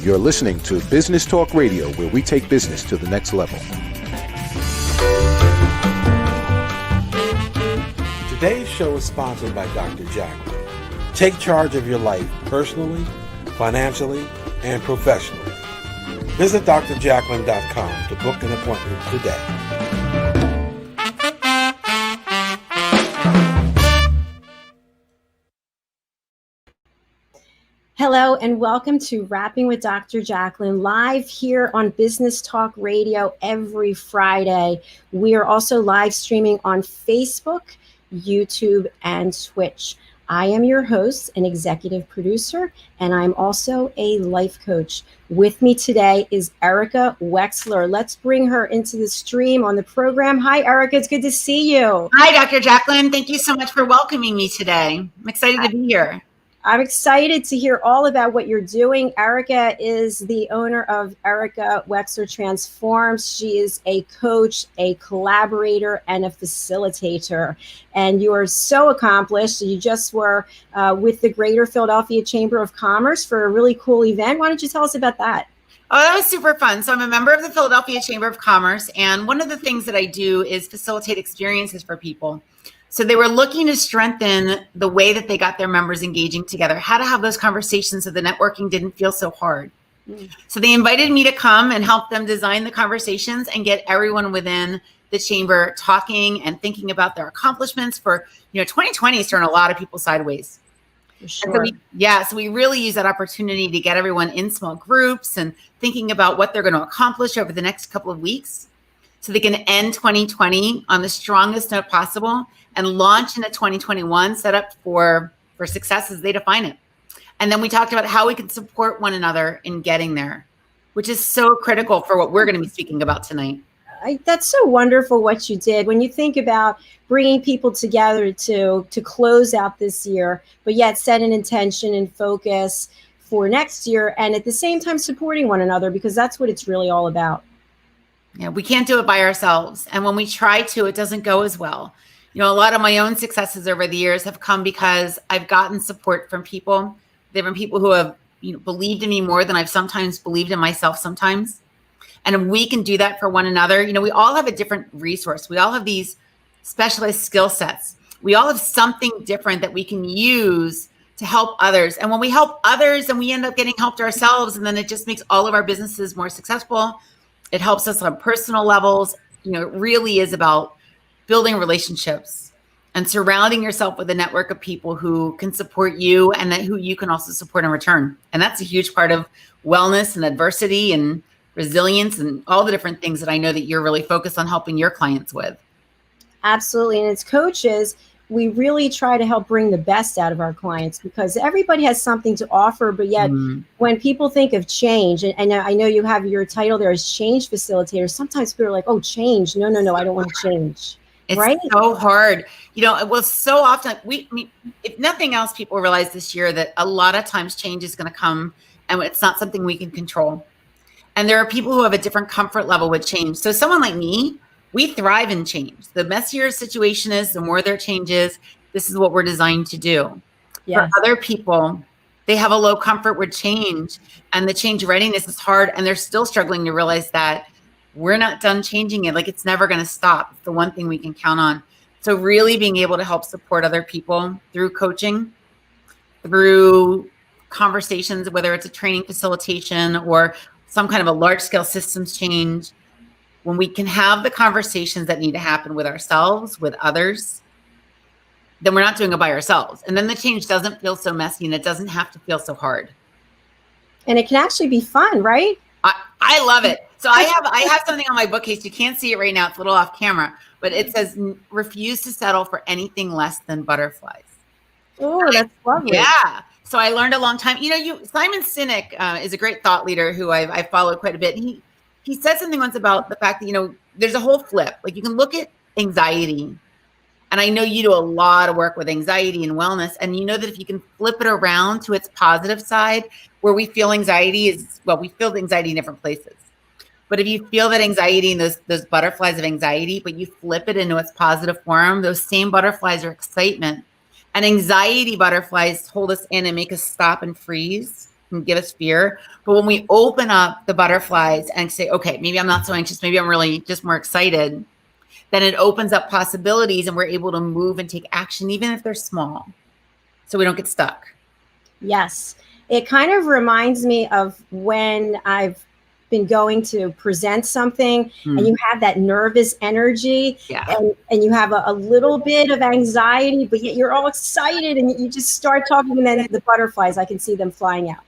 You're listening to Business Talk Radio, where we take business to the next level. Today's show is sponsored by Dr. Jacalyn. Take charge of your life personally, financially, and professionally. Visit drjacalyn.com to book an appointment today. Hello and welcome to Rapping with Dr. Jacalyn, live here on Business Talk Radio every Friday. We are also live streaming on Facebook, YouTube, and Twitch. I am your host and executive producer, and I'm also a life coach. With me today is Erica Wexler. Let's bring her into the stream on the program. Hi, Erica. It's good to see you. Hi, Dr. Jacalyn. Thank you so much for welcoming me today. I'm excited to be here. I'm excited to hear all about what you're doing. Erica is the owner of Erica Wexler Transforms. She is a coach, a collaborator, and a facilitator. And you are so accomplished. You just were with the Greater Philadelphia Chamber of Commerce for a really cool event. Why don't you tell us about that? Oh, that was super fun. So I'm a member of the Philadelphia Chamber of Commerce. And one of the things that I do is facilitate experiences for people. So they were looking to strengthen the way that they got their members engaging together, how to have those conversations so the networking didn't feel so hard. So they invited me to come and help them design the conversations and get everyone within the chamber talking and thinking about their accomplishments for, 2020 has turned a lot of people sideways. Sure. So we really use that opportunity to get everyone in small groups and thinking about what they're going to accomplish over the next couple of weeks so they can end 2020 on the strongest note possible and launch into 2021 set up for success as they define it. And then we talked about how we can support one another in getting there, which is so critical for what we're going to be speaking about tonight. That's so wonderful what you did. When you think about bringing people together to close out this year, but yet set an intention and focus for next year, and at the same time supporting one another, because that's what it's really all about. Yeah, we can't do it by ourselves. And when we try to, it doesn't go as well. A lot of my own successes over the years have come because I've gotten support from people. There have been people who have believed in me more than I've sometimes believed in myself sometimes. And we can do that for one another. We all have a different resource. We all have these specialized skill sets. We all have something different that we can use to help others. And when we help others, then we end up getting helped ourselves. And then it just makes all of our businesses more successful. It helps us on personal levels. It really is about building relationships and surrounding yourself with a network of people who can support you and who you can also support in return. And that's a huge part of wellness and adversity and resilience and all the different things that I know that you're really focused on helping your clients with. Absolutely. And as coaches, we really try to help bring the best out of our clients because everybody has something to offer. But yet when people think of change, and I know you have your title there as change facilitator, sometimes people are like, oh, change. No, I don't want to change. It's right? So hard. It was so often, if nothing else, people realize this year that a lot of times change is going to come and it's not something we can control. And there are people who have a different comfort level with change. So someone like me, we thrive in change. The messier a situation is, the more there changes. This is what we're designed to do. Yes. For other people, they have a low comfort with change and the change readiness is hard. And they're still struggling to realize that we're not done changing it. Like it's never going to stop. It's the one thing we can count on. So really being able to help support other people through coaching, through conversations, whether it's a training facilitation or some kind of a large scale systems change, when we can have the conversations that need to happen with ourselves, with others, then we're not doing it by ourselves. And then the change doesn't feel so messy and it doesn't have to feel so hard. And it can actually be fun, right? I love it. So I have something on my bookcase. You can't see it right now. It's a little off camera, but it says, refuse to settle for anything less than butterflies. Oh, that's lovely. Yeah. So I learned a long time, Simon Sinek is a great thought leader who I followed quite a bit. And he said something once about the fact that, there's a whole flip. Like you can look at anxiety. And I know you do a lot of work with anxiety and wellness. And you know that if you can flip it around to its positive side, where we feel anxiety we feel the anxiety in different places. But if you feel that anxiety and those butterflies of anxiety, but you flip it into its positive form, those same butterflies are excitement. And anxiety butterflies hold us in and make us stop and freeze. can give us fear. But when we open up the butterflies and say, okay, maybe I'm not so anxious, maybe I'm really just more excited, then it opens up possibilities and we're able to move and take action, even if they're small, so we don't get stuck. Yes. It kind of reminds me of when I've been going to present something and you have that nervous energy and you have a little bit of anxiety, but yet you're all excited and you just start talking, and then the butterflies, I can see them flying out.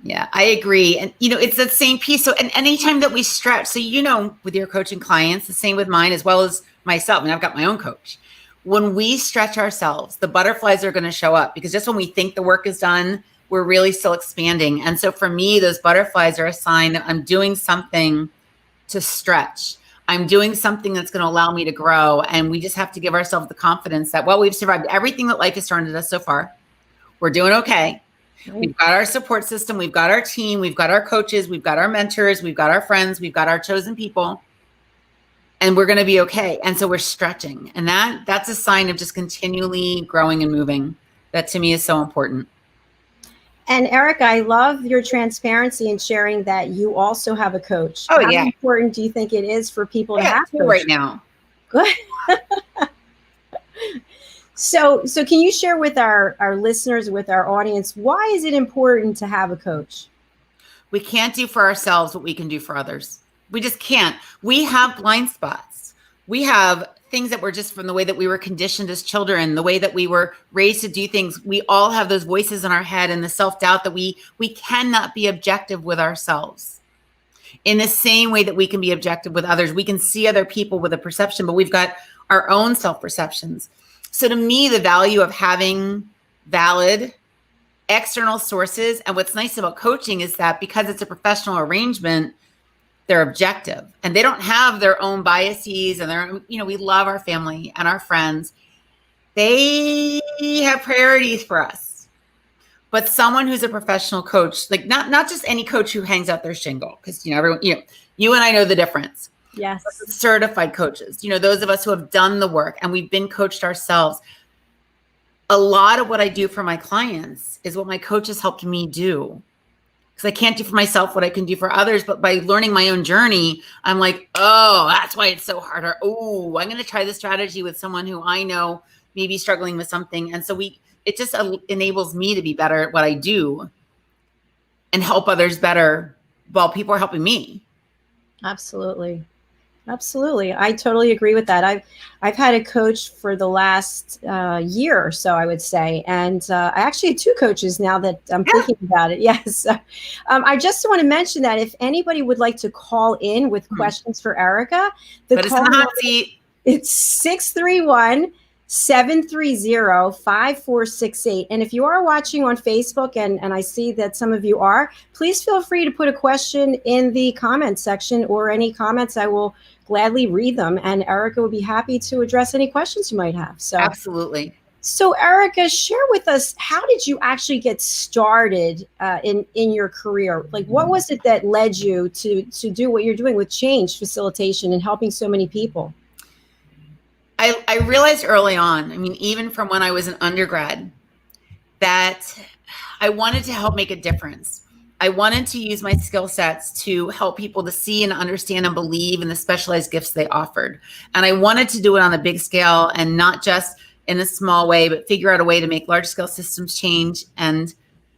Yeah, I agree. And, it's that same piece. So, and anytime that we stretch, so, with your coaching clients, the same with mine, as well as myself, and I've got my own coach. When we stretch ourselves, the butterflies are going to show up, because just when we think the work is done, we're really still expanding. And so for me, those butterflies are a sign that I'm doing something to stretch. I'm doing something that's going to allow me to grow. And we just have to give ourselves the confidence that, well, we've survived everything that life has thrown at us so far. We're doing okay. We've got our support system. We've got our team. We've got our coaches. We've got our mentors. We've got our friends. We've got our chosen people. And we're going to be okay. And so we're stretching. And that's a sign of just continually growing and moving. That to me is so important. And Erica, I love your transparency in sharing that you also have a coach. Oh, How yeah. important do you think it is for people to have two right now? Good. So can you share with our listeners, with our audience, why is it important to have a coach? We can't do for ourselves what we can do for others. We just can't. We have blind spots. We have things that were just from the way that we were conditioned as children, the way that we were raised to do things. We all have those voices in our head and the self-doubt that we cannot be objective with ourselves. In the same way that we can be objective with others, we can see other people with a perception, but we've got our own self-perceptions. So to me, the value of having valid external sources, and what's nice about coaching is that because it's a professional arrangement, they're objective and they don't have their own biases, and they're, we love our family and our friends. They have priorities for us. But someone who's a professional coach, like not just any coach who hangs out their shingle, because everyone, you and I know the difference. Yes. Certified coaches, those of us who have done the work and we've been coached ourselves. A lot of what I do for my clients is what my coach has helped me do. Because I can't do for myself what I can do for others. But by learning my own journey, I'm like, oh, that's why it's so hard. Or, oh, I'm going to try this strategy with someone who I know may be struggling with something. And so it just enables me to be better at what I do and help others better while people are helping me. Absolutely. Absolutely. I totally agree with that. I've had a coach for the last year or so, I would say. And I actually have two coaches now that I'm thinking about it. Yes. I just want to mention that if anybody would like to call in with questions for Erica, it's in the hot seat. It's 631-730-5468. And if you are watching on Facebook, and I see that some of you are, please feel free to put a question in the comment section, or any comments. I will gladly read them, and Erica would be happy to address any questions you might have. So absolutely. So Erica, share with us, how did you actually get started in your career? Like, what was it that led you to do what you're doing with change facilitation and helping so many people? I realized early on, even from when I was an undergrad, that I wanted to help make a difference. I wanted to use my skill sets to help people to see and understand and believe in the specialized gifts they offered. And I wanted to do it on a big scale and not just in a small way, but figure out a way to make large scale systems change and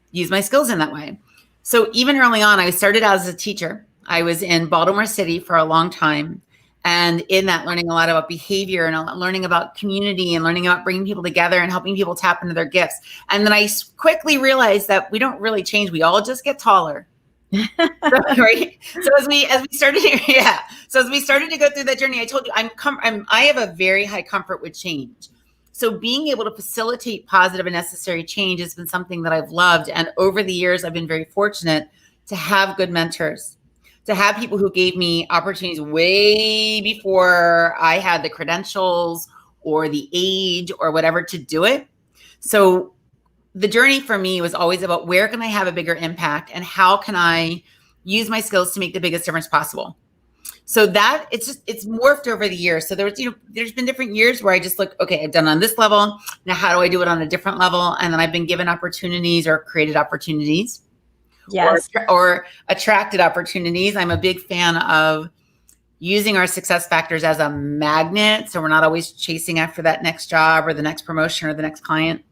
use my skills in that way. So even early on, I started out as a teacher. I was in Baltimore City for a long time. And in that, learning a lot about behavior and learning about community and learning about bringing people together and helping people tap into their gifts. And then I quickly realized that we don't really change. We all just get taller. Right. So as we started to go through that journey, I told you I have a very high comfort with change. So being able to facilitate positive and necessary change has been something that I've loved. And over the years, I've been very fortunate to have good mentors, to have people who gave me opportunities way before I had the credentials or the age or whatever to do it. So the journey for me was always about, where can I have a bigger impact and how can I use my skills to make the biggest difference possible? So that it's morphed over the years. So there's been different years where I just look, okay, I've done on this level. Now, how do I do it on a different level? And then I've been given opportunities or created opportunities Yes. or attracted opportunities. I'm a big fan of using our success factors as a magnet. So we're not always chasing after that next job or the next promotion or the next client.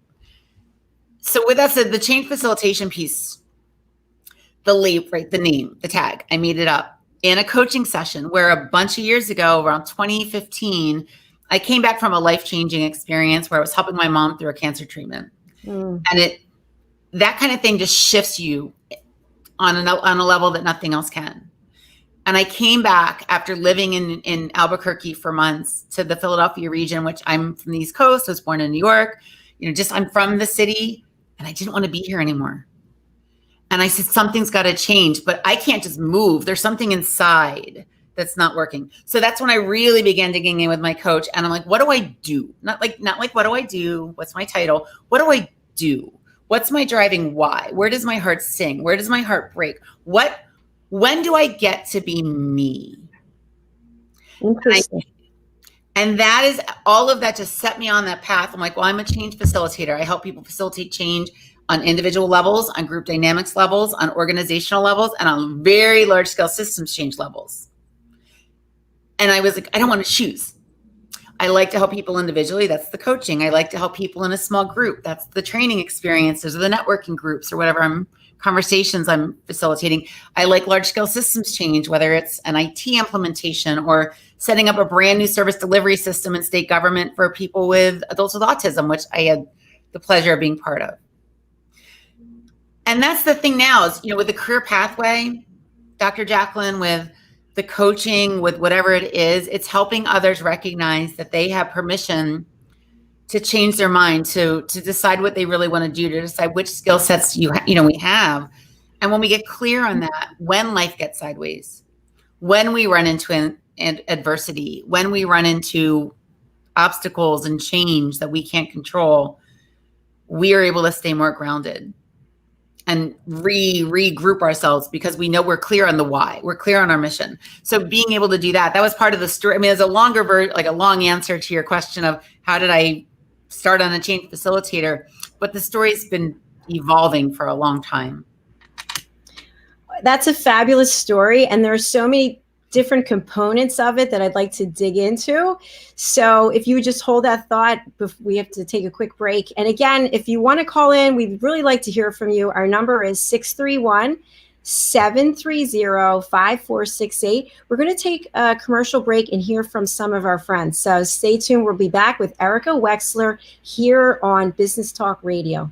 So with that said, the change facilitation piece, the leap, right? The name, the tag, I made it up in a coaching session where a bunch of years ago, around 2015, I came back from a life-changing experience where I was helping my mom through a cancer treatment. And that kind of thing just shifts you on a level that nothing else can. And I came back after living in Albuquerque for months to the Philadelphia region, which I'm from the East Coast. I was born in New York. I'm from the city, and I didn't want to be here anymore. And I said, something's got to change, but I can't just move. There's something inside that's not working. So that's when I really began digging in with my coach. And I'm like, what do I do? Not like, what do I do? What's my title? What do I do? What's my driving why? Where does my heart sing? Where does my heart break? When do I get to be me? Interesting. And that is all of that just set me on that path. I'm like, well, I'm a change facilitator. I help people facilitate change on individual levels, on group dynamics levels, on organizational levels, and on very large scale systems change levels. And I was like, I don't want to choose. I like to help people individually. That's the coaching. I like to help people in a small group. That's the training experiences or the networking groups or whatever conversations I'm facilitating. I like large scale systems change, whether it's an IT implementation or setting up a brand new service delivery system in state government for people with adults with autism, which I had the pleasure of being part of. And that's the thing now is, with the career pathway, Dr. Jacalyn, with the coaching, with whatever it is, it's helping others recognize that they have permission to change their mind, to decide what they really want to do, to decide which skill sets we have. And when we get clear on that, when life gets sideways, when we run into adversity, when we run into obstacles and change that we can't control, we are able to stay more grounded and regroup ourselves because we know we're clear on the why. We're clear on our mission. So being able to do that was part of the story. I mean, there's a longer like a long answer to your question of how did I start on a change facilitator, but the story's been evolving for a long time. That's a fabulous story. And there are so many different components of it that I'd like to dig into. So if you would just hold that thought, we have to take a quick break. And again, if you want to call in, we'd really like to hear from you. Our number is 631-730-5468. We're going to take a commercial break and hear from some of our friends. So stay tuned. We'll be back with Erica Wexler here on Business Talk Radio.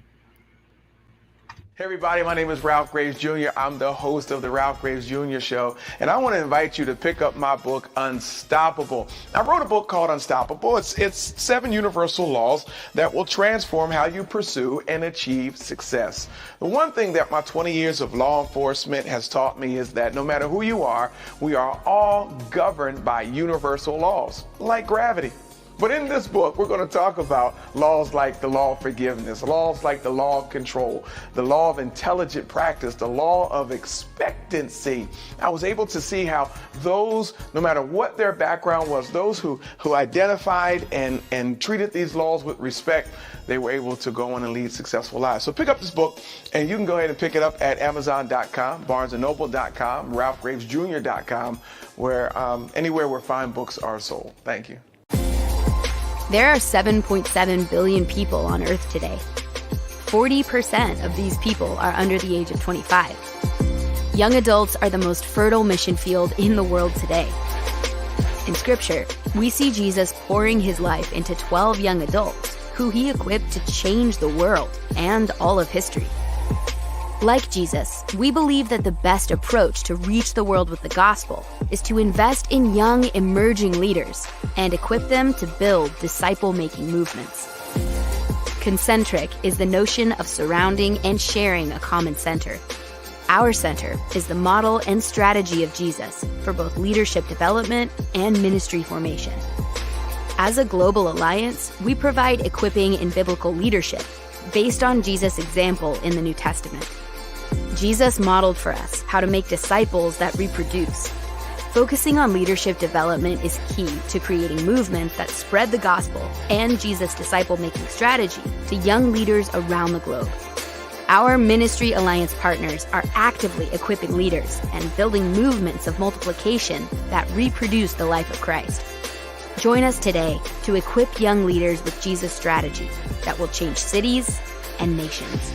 Hey everybody, my name is Ralph Graves Jr. I'm the host of the Ralph Graves Jr. Show, and I want to invite you to pick up my book, Unstoppable. I wrote a book called Unstoppable. It's 7 universal laws that will transform how you pursue and achieve success. The one thing that my 20 years of law enforcement has taught me is that no matter who you are, we are all governed by universal laws, like gravity. But in this book, we're going to talk about laws like the law of forgiveness, laws like the law of control, the law of intelligent practice, the law of expectancy. I was able to see how those, no matter what their background was, those who identified and treated these laws with respect, they were able to go on and lead successful lives. So pick up this book, and you can go ahead and pick it up at Amazon.com, BarnesandNoble.com, RalphGravesJr.com, where anywhere where fine books are sold. Thank you. There are 7.7 billion people on Earth today. 40% of these people are under the age of 25. Young adults are the most fertile mission field in the world today. In Scripture, we see Jesus pouring his life into 12 young adults who he equipped to change the world and all of history. Like Jesus, we believe that the best approach to reach the world with the gospel is to invest in young, emerging leaders and equip them to build disciple-making movements. Concentric is the notion of surrounding and sharing a common center. Our center is the model and strategy of Jesus for both leadership development and ministry formation. As a global alliance, we provide equipping in biblical leadership based on Jesus' example in the New Testament. Jesus modeled for us how to make disciples that reproduce. Focusing on leadership development is key to creating movements that spread the gospel and Jesus' disciple-making strategy to young leaders around the globe. Our Ministry Alliance partners are actively equipping leaders and building movements of multiplication that reproduce the life of Christ. Join us today to equip young leaders with Jesus' strategy that will change cities and nations.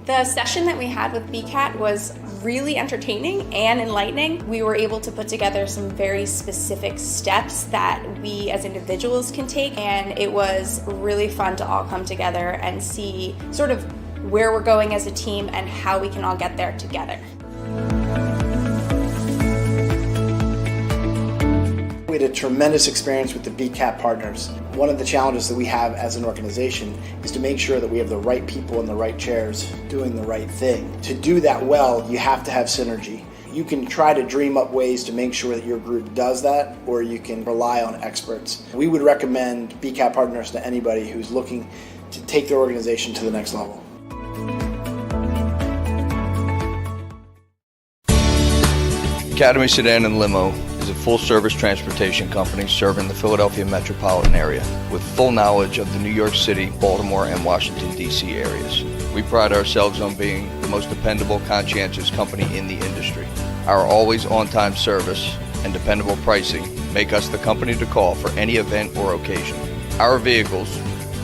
The session that we had with BCAT was really entertaining and enlightening. We were able to put together some very specific steps that we as individuals can take, and it was really fun to all come together and see sort of where we're going as a team and how we can all get there together. We had a tremendous experience with the BCAT partners. One of the challenges that we have as an organization is to make sure that we have the right people in the right chairs doing the right thing. To do that well, you have to have synergy. You can try to dream up ways to make sure that your group does that, or you can rely on experts. We would recommend BCAT partners to anybody who's looking to take their organization to the next level. Academy Sedan and Limo is a full-service transportation company serving the Philadelphia metropolitan area with full knowledge of the New York City, Baltimore, and Washington, D.C. areas. We pride ourselves on being the most dependable, conscientious company in the industry. Our always on-time service and dependable pricing make us the company to call for any event or occasion. Our vehicles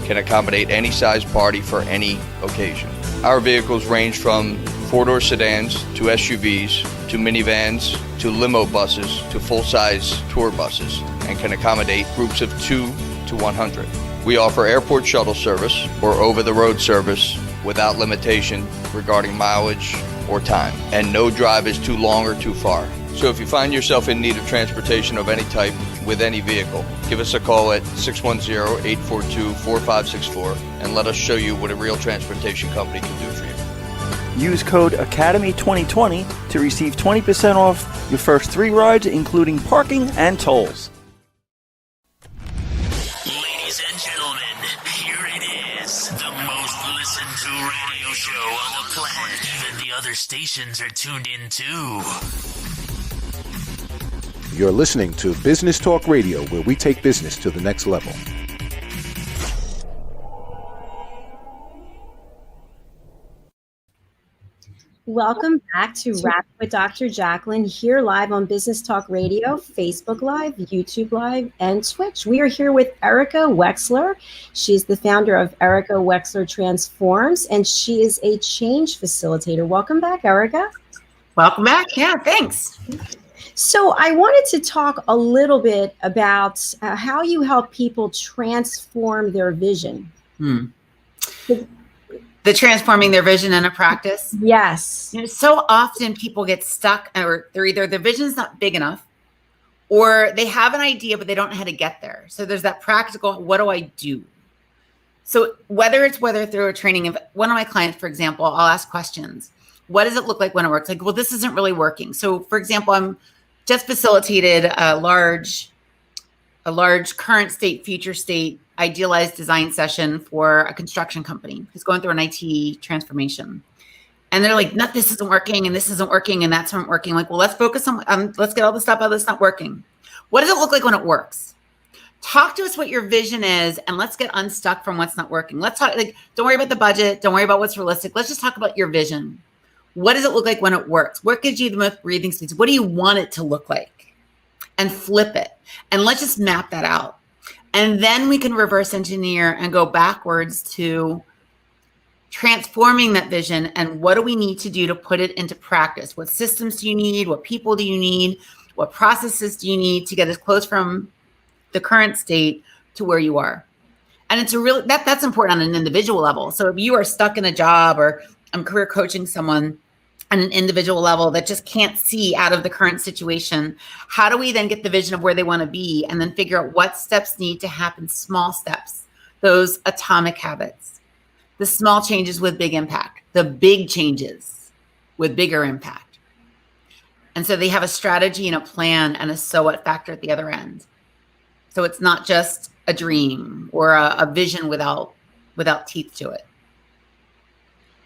can accommodate any size party for any occasion. Our vehicles range from four-door sedans to SUVs to minivans to limo buses to full-size tour buses and can accommodate groups of 2 to 100. We offer airport shuttle service or over-the-road service without limitation regarding mileage or time, and no drive is too long or too far. So if you find yourself in need of transportation of any type with any vehicle, give us a call at 610-842-4564 and let us show you what a real transportation company can do for you. Use code ACADEMY2020 to receive 20% off your first 3 rides, including parking and tolls. Ladies and gentlemen, here it is, the most listened to radio show on the planet. Even the other stations are tuned in too. You're listening to Business Talk Radio, where we take business to the next level. Welcome back to Rapping with Dr. Jacalyn, here live on Business Talk Radio, Facebook Live, YouTube Live, and Twitch. We are here with Erica Wexler. She's the founder of Erica Wexler Transforms, and she is a change facilitator. Welcome back, Erica. Welcome back. Yeah, thanks. So I wanted to talk a little bit about how you help people transform their vision. The transforming their vision in a practice. Yes. You know, so often people get stuck, or they're either their vision's not big enough, or they have an idea but they don't know how to get there. So there's that practical, what do I do? So whether through a training of one of my clients, for example, I'll ask questions. What does it look like when it works? Like, well, this isn't really working. So for example, I'm just facilitated a large current state, future state, idealized design session for a construction company who's going through an IT transformation. And they're like, no, this isn't working, and this isn't working, and that's not working. Like, well, let's focus on, let's get all the stuff out that's not working. What does it look like when it works? Talk to us what your vision is, and let's get unstuck from what's not working. Let's talk, like, don't worry about the budget. Don't worry about what's realistic. Let's just talk about your vision. What does it look like when it works? What gives you the most breathing space? What do you want it to look like? And flip it. And let's just map that out. And then we can reverse engineer and go backwards to transforming that vision. And what do we need to do to put it into practice? What systems do you need? What people do you need? What processes do you need to get as close from the current state to where you are? And it's a really, that's important on an individual level. So if you are stuck in a job, or I'm career coaching someone on an individual level that just can't see out of the current situation, how do we then get the vision of where they want to be, and then figure out what steps need to happen? Small steps, those atomic habits, the small changes with big impact, the big changes with bigger impact. And so they have a strategy and a plan and a so what factor at the other end. So it's not just a dream or a vision without teeth to it.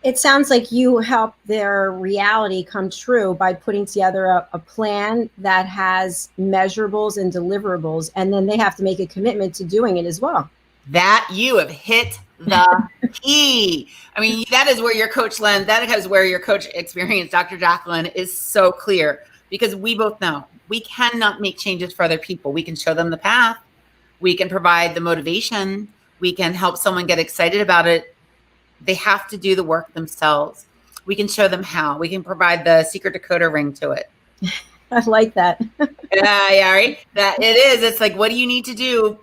It sounds like you help their reality come true by putting together a plan that has measurables and deliverables, and then they have to make a commitment to doing it as well. That you have hit the key. I mean, that is where your coach Len, that is where your coach experience, Dr. Jacalyn, is so clear, because we both know we cannot make changes for other people. We can show them the path. We can provide the motivation. We can help someone get excited about it. They have to do the work themselves. We can show them how. We can provide the secret decoder ring to it. I like that. Yeah, right. That it is. It's like, what do you need to do?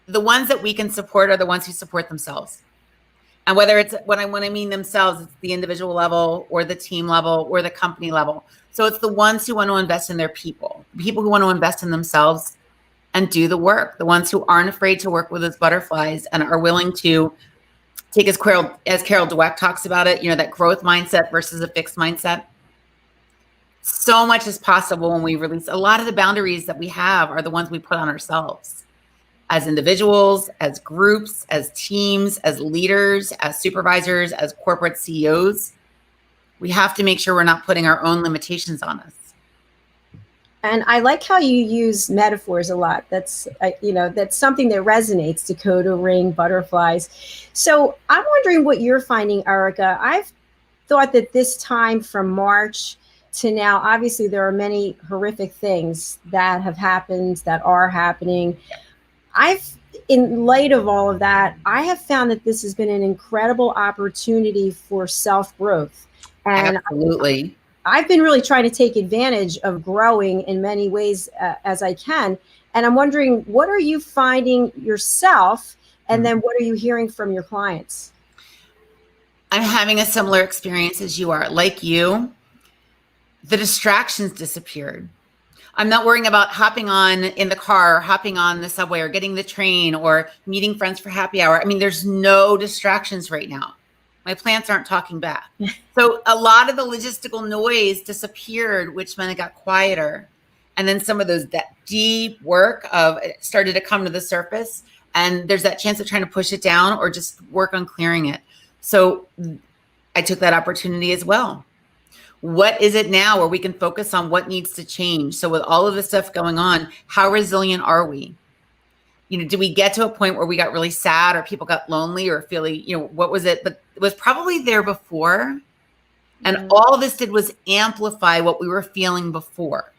The ones that we can support are the ones who support themselves. And whether it's when I mean themselves, it's the individual level or the team level or the company level. So it's the ones who want to invest in their people who want to invest in themselves and do the work, the ones who aren't afraid to work with those butterflies and are willing to take, as Carol Dweck talks about it, that growth mindset versus a fixed mindset. So much is possible when we release. A lot of the boundaries that we have are the ones we put on ourselves as individuals, as groups, as teams, as leaders, as supervisors, as corporate CEOs. We have to make sure we're not putting our own limitations on us. And I like how you use metaphors a lot. That's something that resonates, Dakota ring, butterflies. So I'm wondering what you're finding, Erica. I've thought that this time from March to now, obviously there are many horrific things that have happened, that are happening. In light of all of that, I have found that this has been an incredible opportunity for self-growth. And absolutely. I've been really trying to take advantage of growing in many ways as I can. And I'm wondering, what are you finding yourself? And then what are you hearing from your clients? I'm having a similar experience as you are. Like you, the distractions disappeared. I'm not worrying about hopping on in the car, or hopping on the subway, or getting the train, or meeting friends for happy hour. I mean, there's no distractions right now. My plants aren't talking back. So a lot of the logistical noise disappeared, which meant it got quieter. And then some of that deep work started to come to the surface. And there's that chance of trying to push it down or just work on clearing it. So I took that opportunity as well. What is it now where we can focus on what needs to change? So with all of this stuff going on, how resilient are we? Did we get to a point where we got really sad, or people got lonely, or feeling, what was it? But it was probably there before. And all this did was amplify what we were feeling before.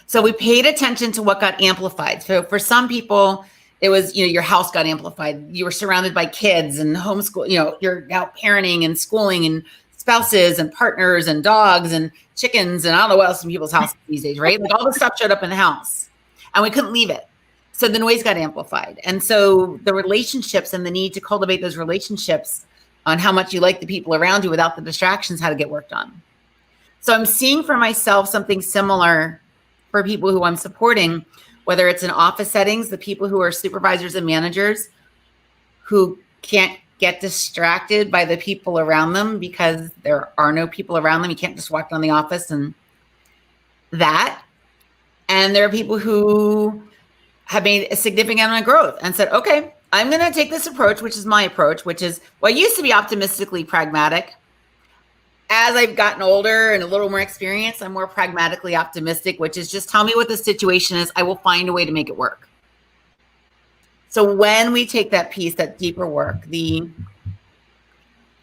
So we paid attention to what got amplified. So for some people, it was, your house got amplified. You were surrounded by kids and homeschool, you're out parenting and schooling and spouses and partners and dogs and chickens and I don't know what else in people's houses these days, right? Like all the stuff showed up in the house and we couldn't leave it. So the noise got amplified. And so the relationships and the need to cultivate those relationships on how much you like the people around you without the distractions had to get worked on. So I'm seeing for myself something similar for people who I'm supporting, whether it's in office settings, the people who are supervisors and managers who can't get distracted by the people around them because there are no people around them. You can't just walk down the office and that. And there are people who have made a significant amount of growth and said, okay, I'm going to take this approach, which is my approach, which is, well, I used to be optimistically pragmatic. As I've gotten older and a little more experienced, I'm more pragmatically optimistic, which is just tell me what the situation is. I will find a way to make it work. So when we take that piece, that deeper work,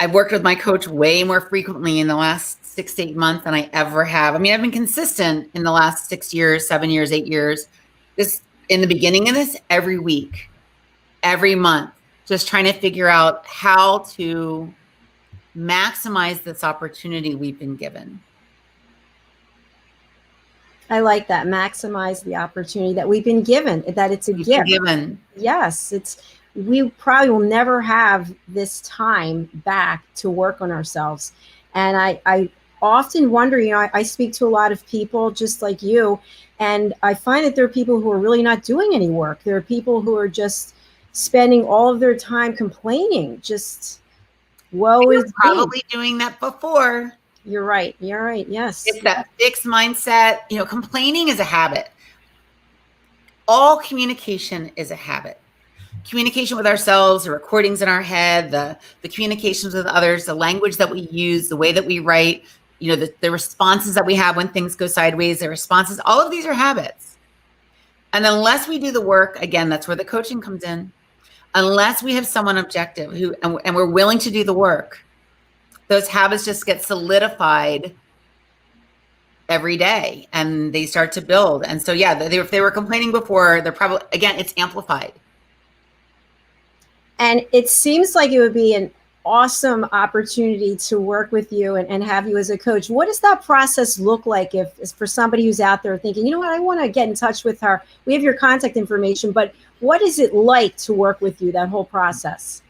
I've worked with my coach way more frequently in the last 6 to 8 months than I ever have. I mean, I've been consistent in the last 6 years, 7 years, 8 years. This in the beginning of this, every week, every month, just trying to figure out how to maximize this opportunity we've been given. I like that. Maximize the opportunity that we've been given, that it's a gift. Given. Yes. We probably will never have this time back to work on ourselves. And I often wonder, I speak to a lot of people just like you, and I find that there are people who are really not doing any work. There are people who are just spending all of their time complaining, just woe is me. Probably doing that before. You're right. Yes. It's that fixed mindset. Complaining is a habit. All communication is a habit. Communication with ourselves, the recordings in our head, the communications with others, the language that we use, the way that we write, the responses that we have when things go sideways, the responses, all of these are habits. And unless we do the work, again, that's where the coaching comes in. unless we have someone objective who, and we're willing to do the work, those habits just get solidified every day and they start to build. And so, yeah, if they were complaining before, they're probably, again, it's amplified. And it seems like it would be an awesome opportunity to work with you and have you as a coach. What does that process look like if for somebody who's out there thinking, you know what, I want to get in touch with her? We have your contact information, but what is it like to work with you, that whole process?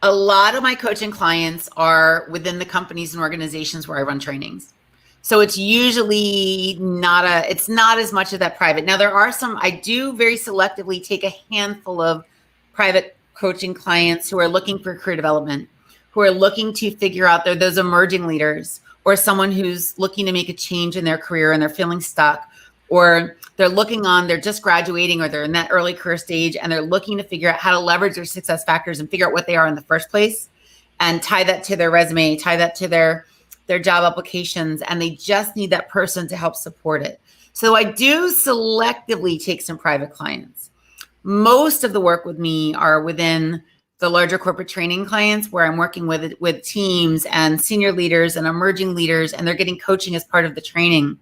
A lot of my coaching clients are within the companies and organizations where I run trainings. So it's usually it's not as much of that private. Now there are some, I do very selectively take a handful of private coaching clients who are looking for career development, who are looking to figure out those emerging leaders, or someone who's looking to make a change in their career and they're feeling stuck, or they're just graduating, or they're in that early career stage and they're looking to figure out how to leverage their success factors and figure out what they are in the first place and tie that to their resume, tie that to their job applications, and they just need that person to help support it. So I do selectively take some private clients. Most of the work with me are within the larger corporate training clients where I'm working with teams and senior leaders and emerging leaders, and they're getting coaching as part of the training.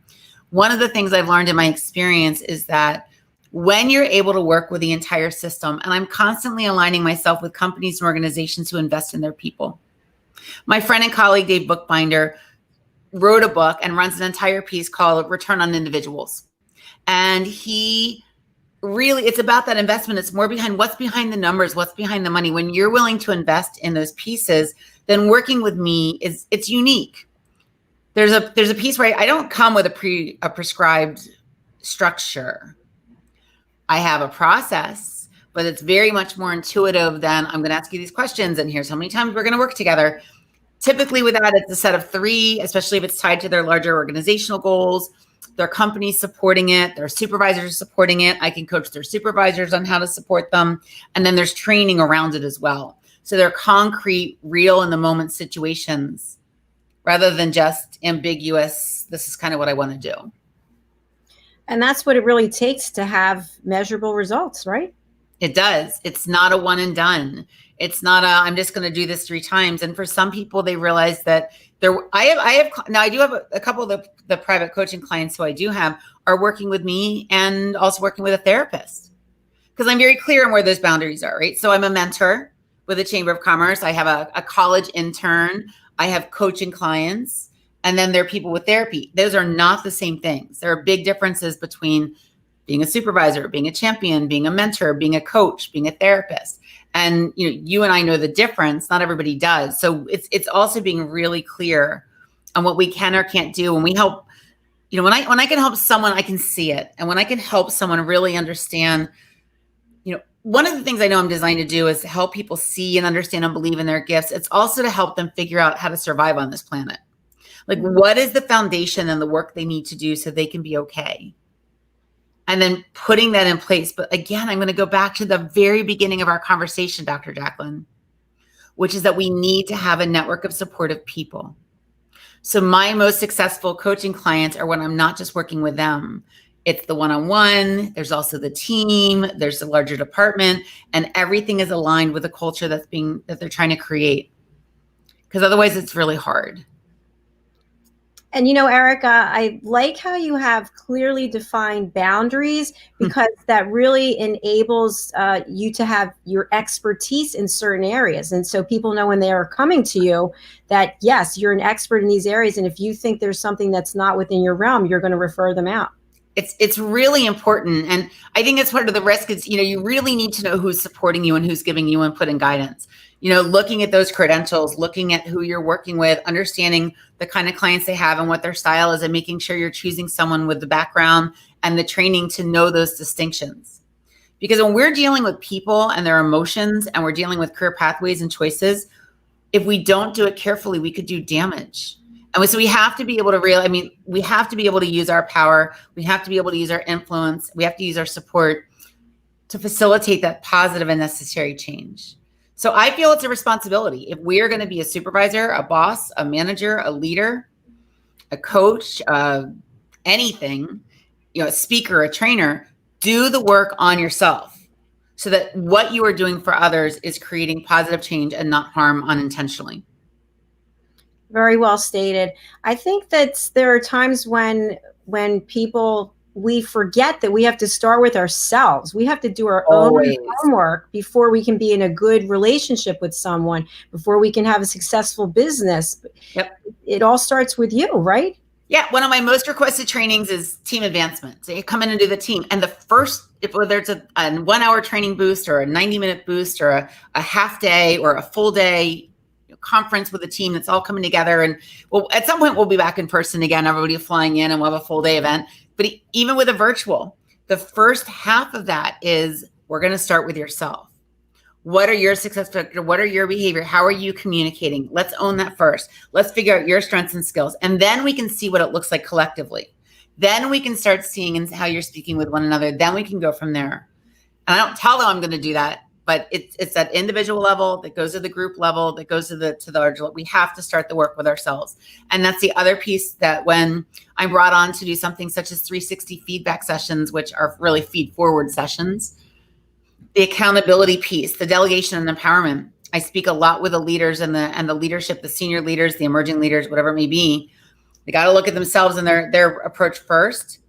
One of the things I've learned in my experience is that when you're able to work with the entire system, and I'm constantly aligning myself with companies and organizations who invest in their people. My friend and colleague, Dave Bookbinder, wrote a book and runs an entire piece called Return on Individuals. And he really, it's about that investment. It's more behind what's behind the numbers, what's behind the money. When you're willing to invest in those pieces, then working with me it's unique. There's a piece where I don't come with a prescribed structure. I have a process, but it's very much more intuitive than I'm going to ask you these questions and here's how many times we're going to work together. Typically with that, it's a set of 3, especially if it's tied to their larger organizational goals. Their company's supporting it. Their supervisors are supporting it. I can coach their supervisors on how to support them. And then there's training around it as well. So they're concrete, real in the moment situations rather than just ambiguous. This is kind of what I want to do. And that's what it really takes to have measurable results, right? It does. It's not a one and done. It's not I'm just going to do this 3 times. And for some people, they realize that I do have a couple of the private coaching clients who I do have are working with me and also working with a therapist because I'm very clear on where those boundaries are, right? So I'm a mentor with the Chamber of Commerce. I have a college intern. I have coaching clients, and then there are people with therapy. Those are not the same things. There are big differences between being a supervisor, being a champion, being a mentor, being a coach, being a therapist. And you and I know the difference. Not everybody does. So it's also being really clear on what we can or can't do. When we help, when I can help someone, I can see it. And when I can help someone really understand, one of the things I know I'm designed to do is to help people see and understand and believe in their gifts. It's also to help them figure out how to survive on this planet. Like, what is the foundation and the work they need to do so they can be okay? And then putting that in place. But again, I'm going to go back to the very beginning of our conversation, Dr. Jacalyn, which is that we need to have a network of supportive people. So my most successful coaching clients are when I'm not just working with them. It's the one-on-one. There's also the team. There's the larger department, and everything is aligned with the culture that they're trying to create. Because otherwise, it's really hard. And Erica, I like how you have clearly defined boundaries because that really enables you to have your expertise in certain areas. And so people know when they are coming to you that, yes, you're an expert in these areas. And if you think there's something that's not within your realm, you're going to refer them out. It's really important. And I think it's part of the risk is, you really need to know who's supporting you and who's giving you input and guidance. Looking at those credentials, looking at who you're working with, understanding the kind of clients they have and what their style is, and making sure you're choosing someone with the background and the training to know those distinctions. Because when we're dealing with people and their emotions and we're dealing with career pathways and choices, if we don't do it carefully, we could do damage. And so we have to be able to we have to be able to use our power. We have to be able to use our influence. We have to use our support to facilitate that positive and necessary change. So I feel it's a responsibility. If we are going to be a supervisor, a boss, a manager, a leader, a coach, anything, a speaker, a trainer, do the work on yourself so that what you are doing for others is creating positive change and not harm unintentionally. Very well stated. I think that there are times when we forget that we have to start with ourselves. We have to do our Always. own homework before we can be in a good relationship with someone, before we can have a successful business. Yep. It all starts with you, right? Yeah, one of my most requested trainings is team advancement. So you come in and do the team. And the first, whether it's a 1 hour training boost or a 90-minute boost or a half day or a full day conference with a team that's all coming together. And well, at some point we'll be back in person again, everybody flying in, and we'll have a full day event. But even with a virtual, the first half of that is we're going to start with yourself. What are your success factors? What are your behavior? How are you communicating? Let's own that first. Let's figure out your strengths and skills. And then we can see what it looks like collectively. Then we can start seeing how you're speaking with one another. Then we can go from there. And I don't tell them I'm going to do that, but it's that individual level that goes to the group level, that goes to the larger level. We have to start the work with ourselves. And that's the other piece, that when I'm brought on to do something such as 360 feedback sessions, which are really feed forward sessions, the accountability piece, the delegation and empowerment. I speak a lot with the leaders and the leadership, the senior leaders, the emerging leaders, whatever it may be. They got to look at themselves and their approach first.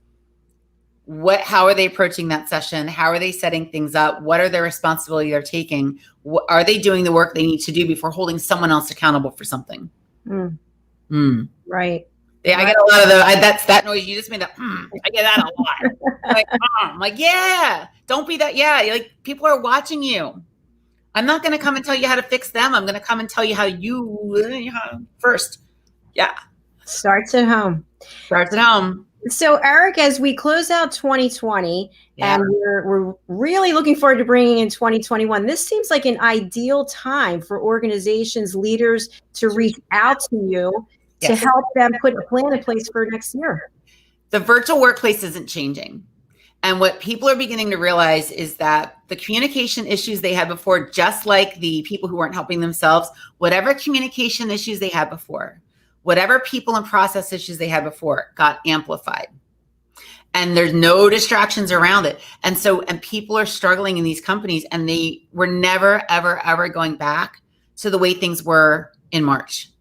How are they approaching that session? How are they setting things up? What are their responsibilities they're taking? Are they doing the work they need to do before holding someone else accountable for something? Right. Yeah, I get a lot of that noise. You just made that. I get that a lot. I'm like, yeah, don't be that. Yeah, like people are watching you. I'm not going to come and tell you how to fix them. I'm going to come and tell you how you first. Yeah. Starts at home. Starts at home. So, Eric, as we close out 2020, and we're really looking forward to bringing in 2021, this seems like an ideal time for organizations, leaders to reach out to you to help them put a plan in place for next year. The virtual workplace isn't changing. And what people are beginning to realize is that the communication issues they had before, just like the people who weren't helping themselves, whatever communication issues they had before, whatever people and process issues they had before got amplified. And there's no distractions around it. And people are struggling in these companies, and they were never, ever, ever going back to the way things were in March.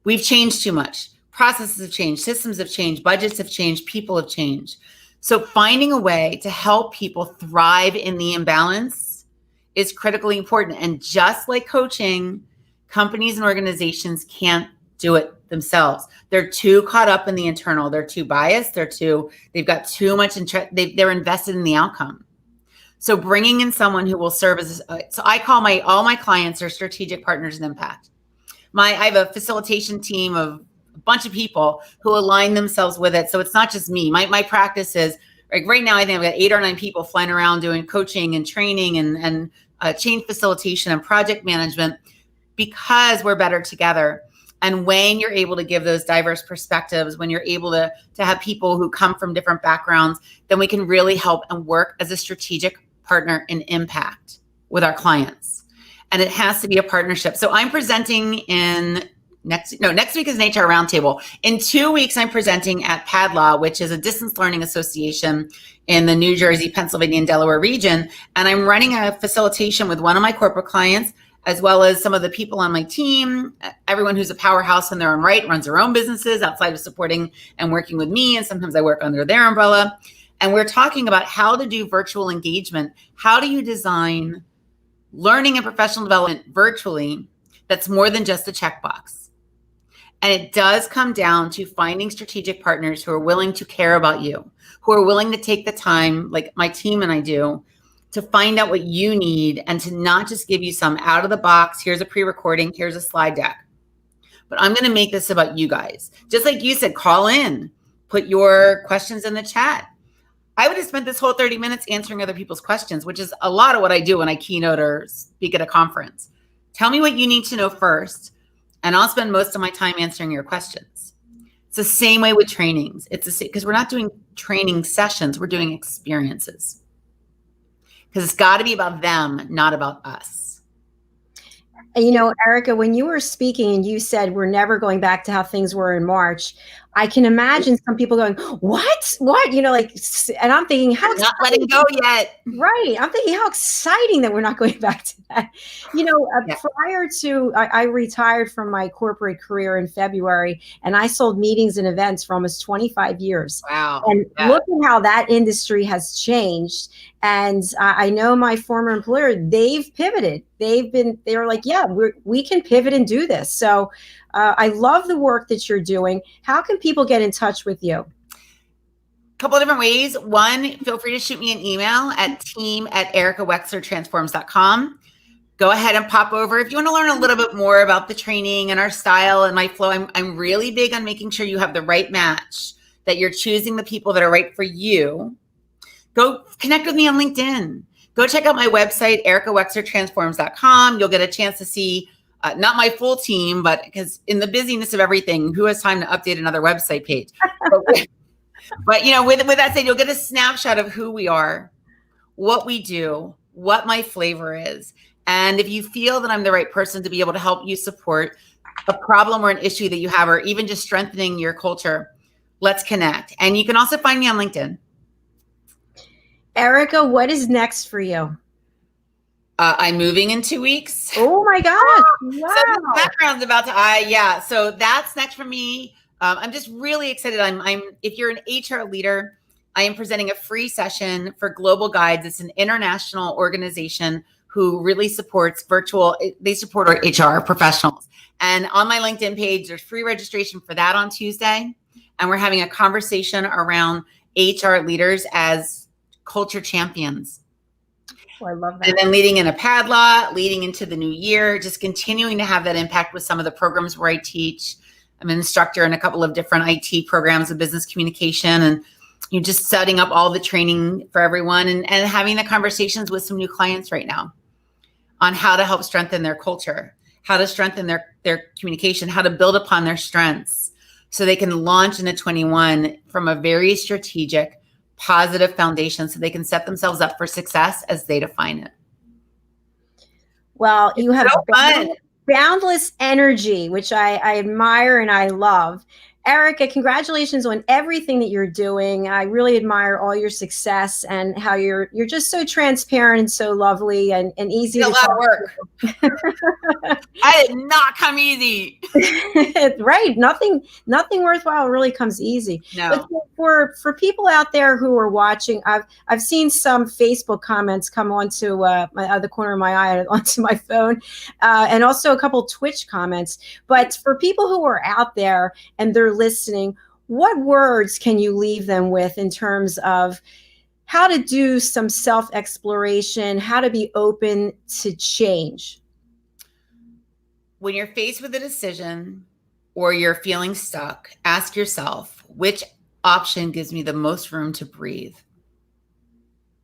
We've changed too much. Processes have changed, systems have changed, budgets have changed, people have changed. So finding a way to help people thrive in the imbalance is critically important. And just like coaching, companies and organizations can't do it themselves. They're too caught up in the internal. They're too biased. They've got too much interest. They're invested in the outcome. So bringing in someone who will serve as, so I call all my clients are strategic partners in impact. I have a facilitation team of a bunch of people who align themselves with it. So it's not just me. My practice is, like right now, I think I've got 8 or 9 people flying around doing coaching and training and change facilitation and project management, because we're better together. And when you're able to give those diverse perspectives, when you're able to have people who come from different backgrounds, then we can really help and work as a strategic partner in impact with our clients. And it has to be a partnership. So I'm presenting next week is an HR roundtable. In 2 weeks, I'm presenting at PADLA, which is a distance learning association in the New Jersey, Pennsylvania, and Delaware region. And I'm running a facilitation with one of my corporate clients, as well as some of the people on my team, everyone who's a powerhouse in their own right, runs their own businesses outside of supporting and working with me. And sometimes I work under their umbrella. And we're talking about how to do virtual engagement. How do you design learning and professional development virtually that's more than just a checkbox? And it does come down to finding strategic partners who are willing to care about you, who are willing to take the time, like my team and I do, to find out what you need and to not just give you some out of the box, here's a pre-recording, here's a slide deck. But I'm going to make this about you guys. Just like you said, call in, put your questions in the chat. I would have spent this whole 30 minutes answering other people's questions, which is a lot of what I do when I keynote or speak at a conference. Tell me what you need to know first, and I'll spend most of my time answering your questions. It's the same way with trainings. Because we're not doing training sessions, we're doing experiences. Because it's got to be about them, not about us. You know, Erica, when you were speaking and you said we're never going back to how things were in March, I can imagine some people going, what, like, and I'm thinking, how not letting go yet. Right. I'm thinking how exciting that we're not going back to that. Prior to, I retired from my corporate career in February, and I sold meetings and events for almost 25 years. Wow. And look at how that industry has changed. And I know my former employer, they've pivoted. They were like, yeah, we can pivot and do this. So I love the work that you're doing. How can people get in touch with you? Couple of different ways. One, feel free to shoot me an email at team@ericawexlertransforms.com. Go ahead and pop over. If you want to learn a little bit more about the training and our style and my flow, I'm really big on making sure you have the right match, that you're choosing the people that are right for you. Go connect with me on LinkedIn. Go check out my website, ericawexlertransforms.com. You'll get a chance to see not my full team, but because in the busyness of everything, who has time to update another website page? But with that said, you'll get a snapshot of who we are, what we do, what my flavor is. And if you feel that I'm the right person to be able to help you support a problem or an issue that you have, or even just strengthening your culture, let's connect. And you can also find me on LinkedIn. Erica, what is next for you? I'm moving in 2 weeks. Oh my gosh. Wow. So the background's about to, so that's next for me. I'm just really excited. If you're an HR leader, I am presenting a free session for Global Guides. It's an international organization who really supports they support our HR professionals. And on my LinkedIn page, there's free registration for that on Tuesday. And we're having a conversation around HR leaders as culture champions. Oh, I love that. And then leading in a padlock, leading into the new year, just continuing to have that impact with some of the programs where I teach. I'm an instructor in a couple of different IT programs of business communication, and you're just setting up all the training for everyone and having the conversations with some new clients right now on how to help strengthen their culture, how to strengthen their communication, how to build upon their strengths so they can launch into 21 from a very strategic, positive foundation so they can set themselves up for success as they define it. Well, you have so fun. Boundless energy, which I admire and I love. Erica, congratulations on everything that you're doing. I really admire all your success and how you're just so transparent and so lovely and easy. A lot of work. I did not come easy. Right. Nothing worthwhile really comes easy. No. But for people out there who are watching, I've seen some Facebook comments come onto the corner of my eye onto my phone, and also a couple Twitch comments. But for people who are out there and they're listening, what words can you leave them with in terms of how to do some self-exploration, how to be open to change? When you're faced with a decision or you're feeling stuck, ask yourself, which option gives me the most room to breathe?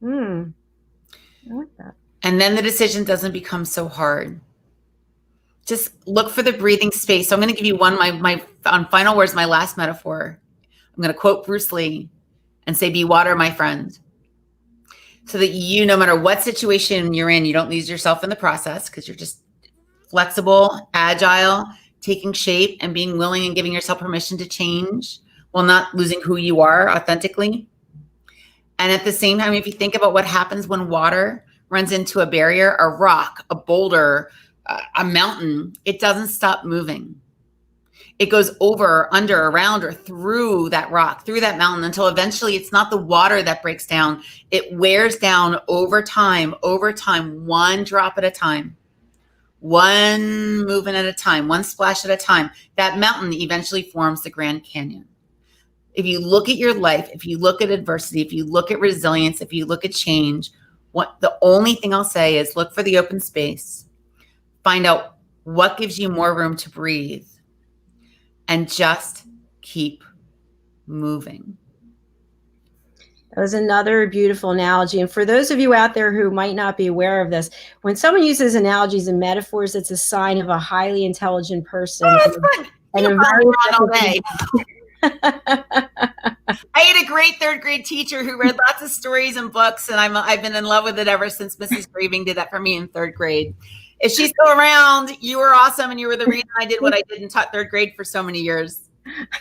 I like that. And then the decision doesn't become so hard. Just look for the breathing space. So I'm going to give you one, my on final words, my last metaphor. I'm going to quote Bruce Lee and say, be water, my friend. So that no matter what situation you're in, you don't lose yourself in the process because you're just flexible, agile, taking shape and being willing and giving yourself permission to change while not losing who you are authentically. And at the same time, if you think about what happens when water runs into a barrier, a rock, a boulder, a mountain, it doesn't stop moving. It goes over, under, around, or through that rock, through that mountain until eventually it's not the water that breaks down. It wears down over time, one drop at a time, one movement at a time, one splash at a time. That mountain eventually forms the Grand Canyon. If you look at your life, if you look at adversity, if you look at resilience, if you look at change, the only thing I'll say is look for the open space. Find out what gives you more room to breathe and just keep moving. That was another beautiful analogy. And for those of you out there who might not be aware of this, when someone uses analogies and metaphors, it's a sign of a highly intelligent person. And a very all day. I had a great third grade teacher who read lots of stories and books, and I've been in love with it ever since Mrs. Graving did that for me in third grade. If she's still around, you were awesome, and you were the reason I did what I did and taught third grade for so many years.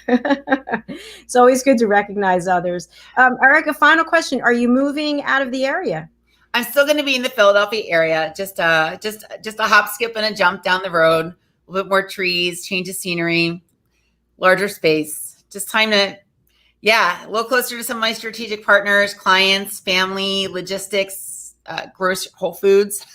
It's always good to recognize others. Eric, a final question. Are you moving out of the area? I'm still going to be in the Philadelphia area, just a hop, skip, and a jump down the road. A little bit more trees, change of scenery, larger space. Just time to, a little closer to some of my strategic partners, clients, family, logistics, Whole Foods.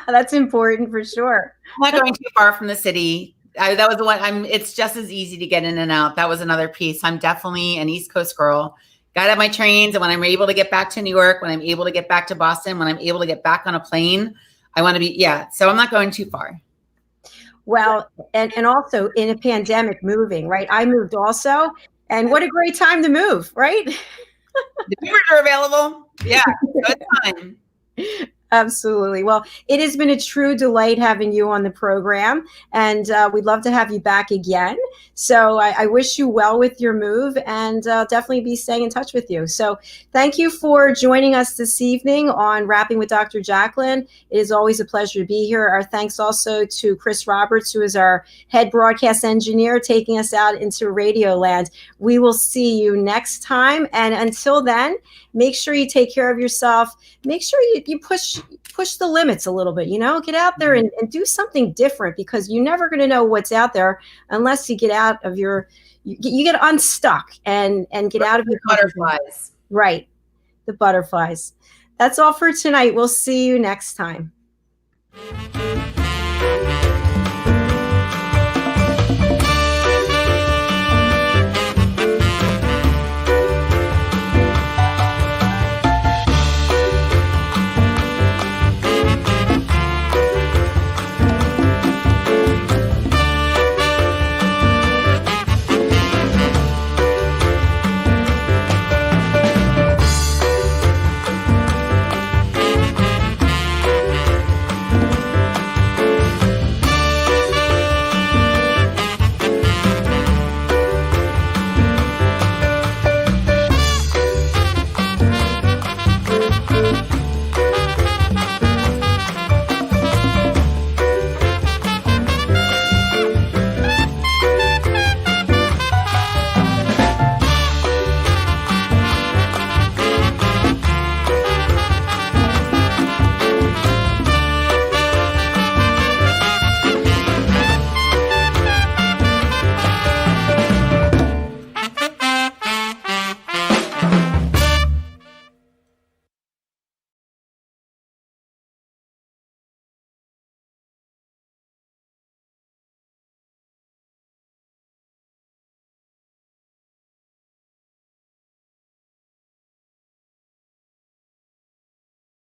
That's important for sure. I'm not going too far from the city. That was the one. It's just as easy to get in and out. That was another piece. I'm definitely an East Coast girl. Got to have my trains, and when I'm able to get back to New York, when I'm able to get back to Boston, when I'm able to get back on a plane, I want to be. So I'm not going too far. Well, and also in a pandemic, moving, right? I moved also, and what a great time to move, right? The Ubers are available. Yeah, good time. Absolutely. Well, it has been a true delight having you on the program, and we'd love to have you back again. So I wish you well with your move, and definitely be staying in touch with you. So thank you for joining us this evening on Rapping with Dr. Jacalyn. It is always a pleasure to be here. Our thanks also to Chris Roberts, who is our head broadcast engineer, taking us out into Radio Land. We will see you next time. And until then, make sure you take care of yourself. Make sure you push the limits a little bit, get out there and do something different, because you're never going to know what's out there unless you get out of you get unstuck and get out of your butterflies. Right. The butterflies. That's all for tonight. We'll see you next time.